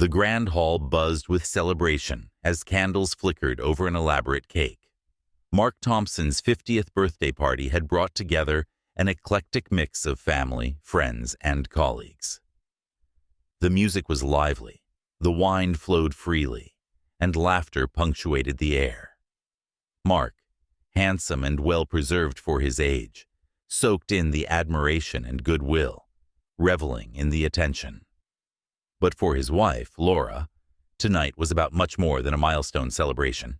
The grand hall buzzed with celebration as candles flickered over an elaborate cake. Mark Thompson's 50th birthday party had brought together an eclectic mix of family, friends, and colleagues. The music was lively, the wine flowed freely, and laughter punctuated the air. Mark, handsome and well-preserved for his age, soaked in the admiration and goodwill, reveling in the attention. But for his wife, Laura, tonight was about much more than a milestone celebration.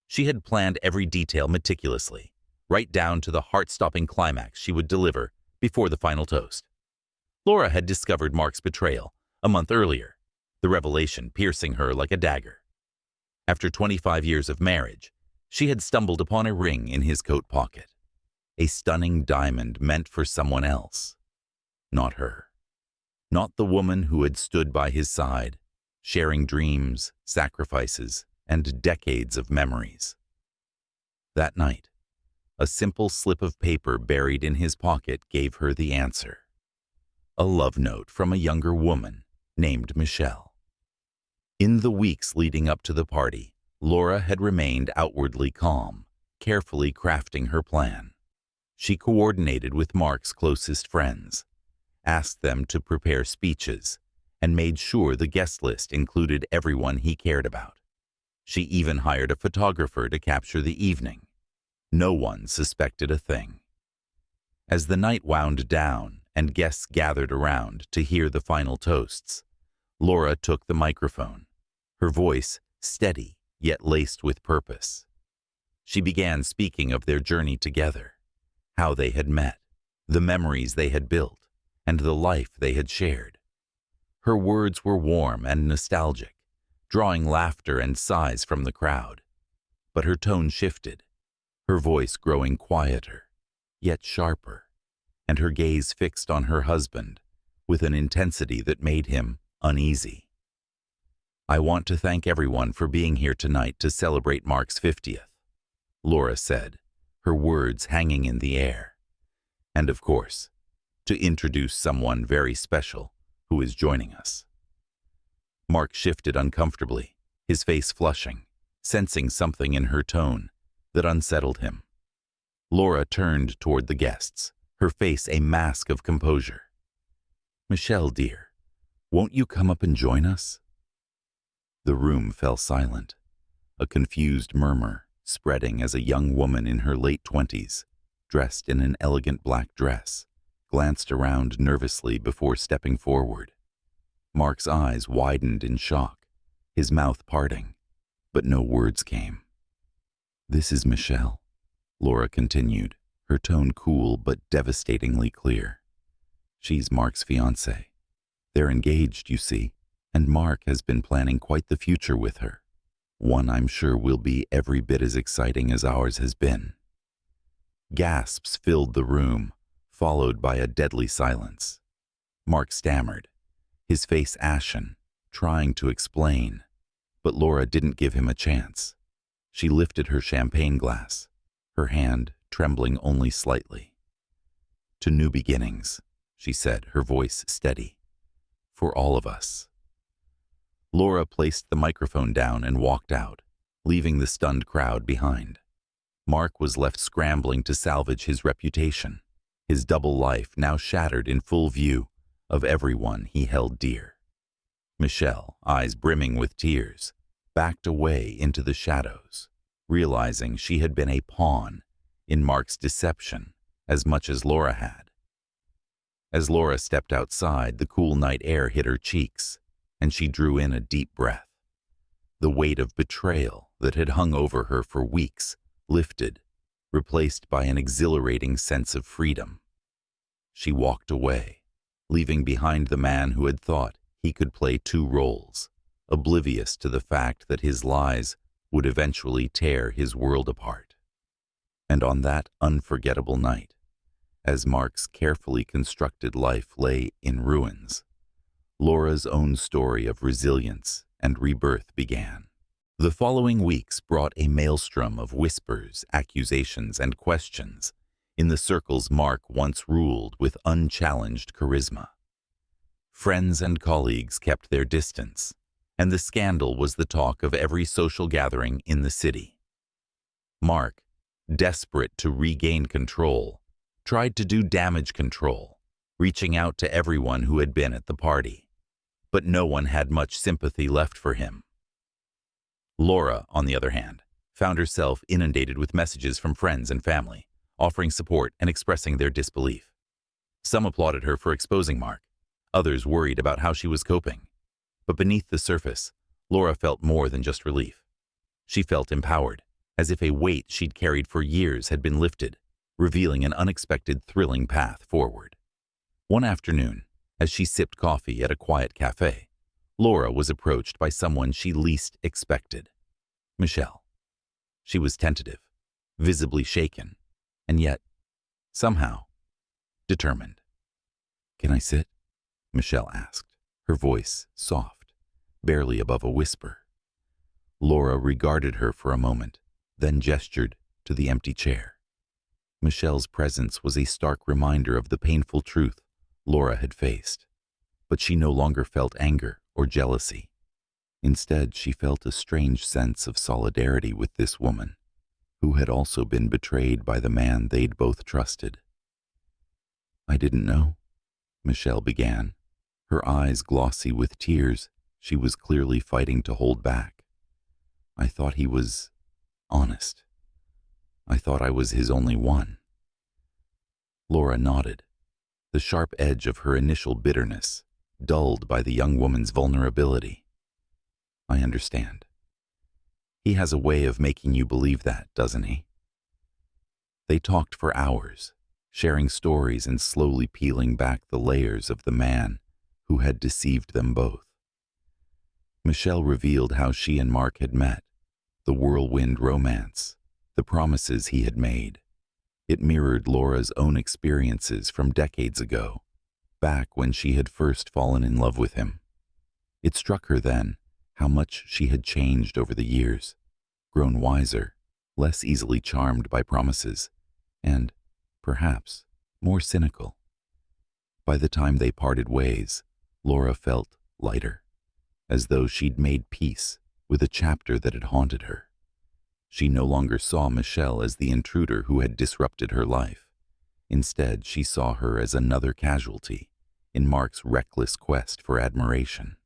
She had planned every detail meticulously, right down to the heart-stopping climax she would deliver before the final toast. Laura had discovered Mark's betrayal a month earlier, the revelation piercing her like a dagger. After 25 years of marriage, she had stumbled upon a ring in his coat pocket, a stunning diamond meant for someone else, not her. Not the woman who had stood by his side, sharing dreams, sacrifices, and decades of memories. That night, a simple slip of paper buried in his pocket gave her the answer. A love note from a younger woman named Michelle. In the weeks leading up to the party, Laura had remained outwardly calm, carefully crafting her plan. She coordinated with Mark's closest friends, asked them to prepare speeches, and made sure the guest list included everyone he cared about. She even hired a photographer to capture the evening. No one suspected a thing. As the night wound down and guests gathered around to hear the final toasts, Laura took the microphone, her voice steady yet laced with purpose. She began speaking of their journey together, how they had met, the memories they had built, and the life they had shared. Her words were warm and nostalgic, drawing laughter and sighs from the crowd. But her tone shifted, her voice growing quieter, yet sharper, and her gaze fixed on her husband with an intensity that made him uneasy. "I want to thank everyone for being here tonight to celebrate Mark's 50th, Laura said, her words hanging in the air. "And of course, to introduce someone very special who is joining us." Mark shifted uncomfortably, his face flushing, sensing something in her tone that unsettled him. Laura turned toward the guests, her face a mask of composure. "Michelle, dear, won't you come up and join us?" The room fell silent, a confused murmur spreading as a young woman in her late 20s, dressed in an elegant black dress, glanced around nervously before stepping forward. Mark's eyes widened in shock, his mouth parting, but no words came. "This is Michelle," Laura continued, her tone cool but devastatingly clear. "She's Mark's fiancée. They're engaged, you see, and Mark has been planning quite the future with her. One I'm sure will be every bit as exciting as ours has been." Gasps filled the room, followed by a deadly silence. Mark stammered, his face ashen, trying to explain, but Laura didn't give him a chance. She lifted her champagne glass, her hand trembling only slightly. "To new beginnings," she said, her voice steady. "For all of us." Laura placed the microphone down and walked out, leaving the stunned crowd behind. Mark was left scrambling to salvage his reputation, his double life now shattered in full view of everyone he held dear. Michelle, eyes brimming with tears, backed away into the shadows, realizing she had been a pawn in Mark's deception as much as Laura had. As Laura stepped outside, the cool night air hit her cheeks, and she drew in a deep breath. The weight of betrayal that had hung over her for weeks lifted, replaced by an exhilarating sense of freedom. She walked away, leaving behind the man who had thought he could play two roles, oblivious to the fact that his lies would eventually tear his world apart. And on that unforgettable night, as Mark's carefully constructed life lay in ruins, Laura's own story of resilience and rebirth began. The following weeks brought a maelstrom of whispers, accusations, and questions in the circles Mark once ruled with unchallenged charisma. Friends and colleagues kept their distance, and the scandal was the talk of every social gathering in the city. Mark, desperate to regain control, tried to do damage control, reaching out to everyone who had been at the party. But no one had much sympathy left for him. Laura, on the other hand, found herself inundated with messages from friends and family, offering support and expressing their disbelief. Some applauded her for exposing Mark, others worried about how she was coping. But beneath the surface, Laura felt more than just relief. She felt empowered, as if a weight she'd carried for years had been lifted, revealing an unexpected, thrilling path forward. One afternoon, as she sipped coffee at a quiet cafe, Laura was approached by someone she least expected, Michelle. She was tentative, visibly shaken, and yet, somehow, determined. "Can I sit?" Michelle asked, her voice soft, barely above a whisper. Laura regarded her for a moment, then gestured to the empty chair. Michelle's presence was a stark reminder of the painful truth Laura had faced, but she no longer felt anger or jealousy. Instead, she felt a strange sense of solidarity with this woman, who had also been betrayed by the man they'd both trusted. "I didn't know," Michelle began, her eyes glossy with tears she was clearly fighting to hold back. "I thought he was honest. I thought I was his only one." Laura nodded, the sharp edge of her initial bitterness dulled by the young woman's vulnerability. "I understand. He has a way of making you believe that, doesn't he?" They talked for hours, sharing stories and slowly peeling back the layers of the man who had deceived them both. Michelle revealed how she and Mark had met, the whirlwind romance, the promises he had made. It mirrored Laura's own experiences from decades ago, back when she had first fallen in love with him. It struck her then how much she had changed over the years, grown wiser, less easily charmed by promises, and, perhaps, more cynical. By the time they parted ways, Laura felt lighter, as though she'd made peace with a chapter that had haunted her. She no longer saw Michelle as the intruder who had disrupted her life. Instead, she saw her as another casualty in Mark's reckless quest for admiration.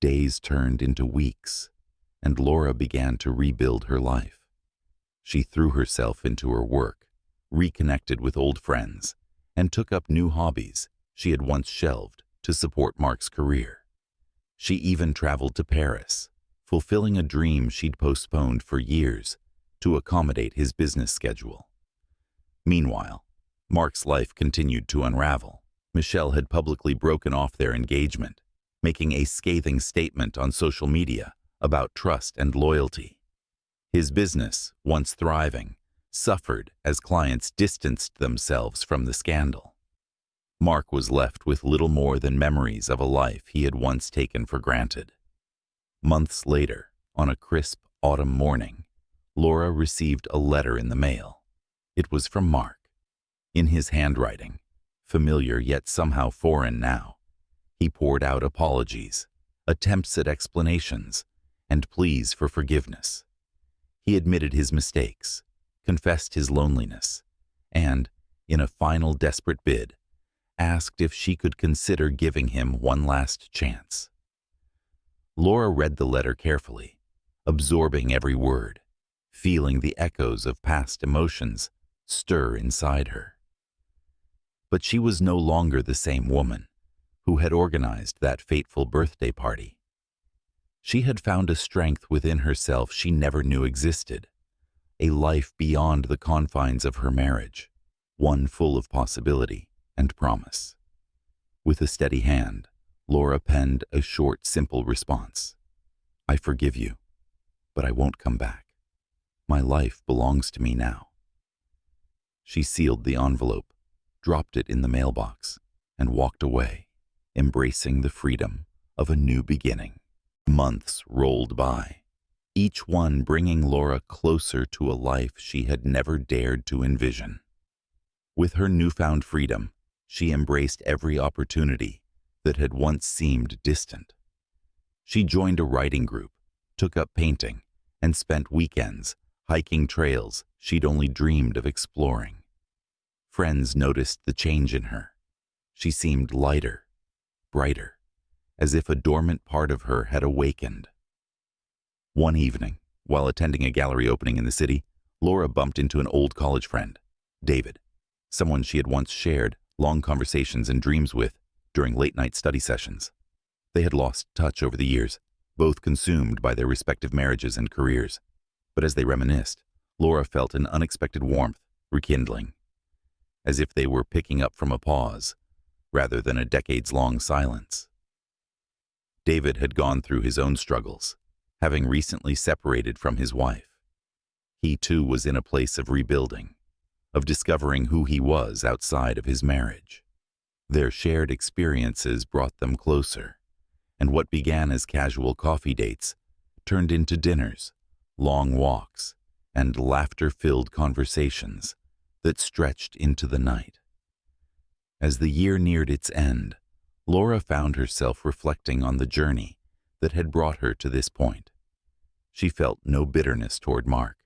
Days turned into weeks, and Laura began to rebuild her life. She threw herself into her work, reconnected with old friends, and took up new hobbies she had once shelved to support Mark's career. She even traveled to Paris, fulfilling a dream she'd postponed for years to accommodate his business schedule. Meanwhile, Mark's life continued to unravel. Michelle had publicly broken off their engagement, making a scathing statement on social media about trust and loyalty. His business, once thriving, suffered as clients distanced themselves from the scandal. Mark was left with little more than memories of a life he had once taken for granted. Months later, on a crisp autumn morning, Laura received a letter in the mail. It was from Mark. In his handwriting, familiar yet somehow foreign now, he poured out apologies, attempts at explanations, and pleas for forgiveness. He admitted his mistakes, confessed his loneliness, and, in a final desperate bid, asked if she could consider giving him one last chance. Laura read the letter carefully, absorbing every word, feeling the echoes of past emotions stir inside her. But she was no longer the same woman who had organized that fateful birthday party. She had found a strength within herself she never knew existed, a life beyond the confines of her marriage, one full of possibility and promise. With a steady hand, Laura penned a short, simple response. "I forgive you, but I won't come back. My life belongs to me now." She sealed the envelope, dropped it in the mailbox, and walked away, embracing the freedom of a new beginning. Months rolled by, each one bringing Laura closer to a life she had never dared to envision. With her newfound freedom, she embraced every opportunity that had once seemed distant. She joined a writing group, took up painting, and spent weekends hiking trails she'd only dreamed of exploring. Friends noticed the change in her. She seemed lighter, brighter, as if a dormant part of her had awakened. One evening, while attending a gallery opening in the city, Laura bumped into an old college friend, David, someone she had once shared long conversations and dreams with during late-night study sessions. They had lost touch over the years, both consumed by their respective marriages and careers. But as they reminisced, Laura felt an unexpected warmth rekindling, as if they were picking up from a pause, rather than a decades-long silence. David had gone through his own struggles, having recently separated from his wife. He too was in a place of rebuilding, of discovering who he was outside of his marriage. Their shared experiences brought them closer, and what began as casual coffee dates turned into dinners, long walks, and laughter-filled conversations that stretched into the night. As the year neared its end, Laura found herself reflecting on the journey that had brought her to this point. She felt no bitterness toward Mark,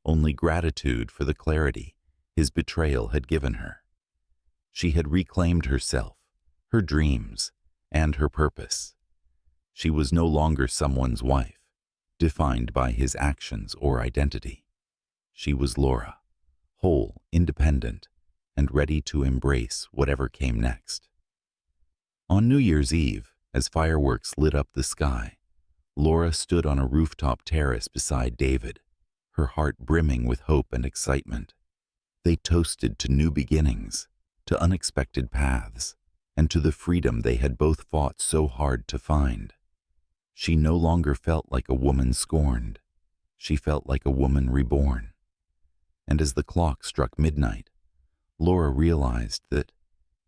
only gratitude for the clarity his betrayal had given her. She had reclaimed herself, her dreams, and her purpose. She was no longer someone's wife, defined by his actions or identity. She was Laura, whole, independent, and ready to embrace whatever came next. On New Year's Eve, as fireworks lit up the sky, Laura stood on a rooftop terrace beside David, her heart brimming with hope and excitement. They toasted to new beginnings, to unexpected paths, and to the freedom they had both fought so hard to find. She no longer felt like a woman scorned. She felt like a woman reborn. And as the clock struck midnight, Laura realized that,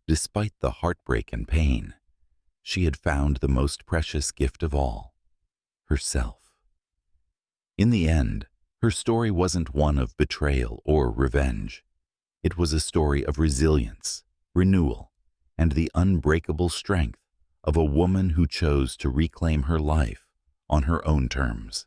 despite the heartbreak and pain, she had found the most precious gift of all, herself. In the end, her story wasn't one of betrayal or revenge. It was a story of resilience, renewal, and the unbreakable strength of a woman who chose to reclaim her life on her own terms.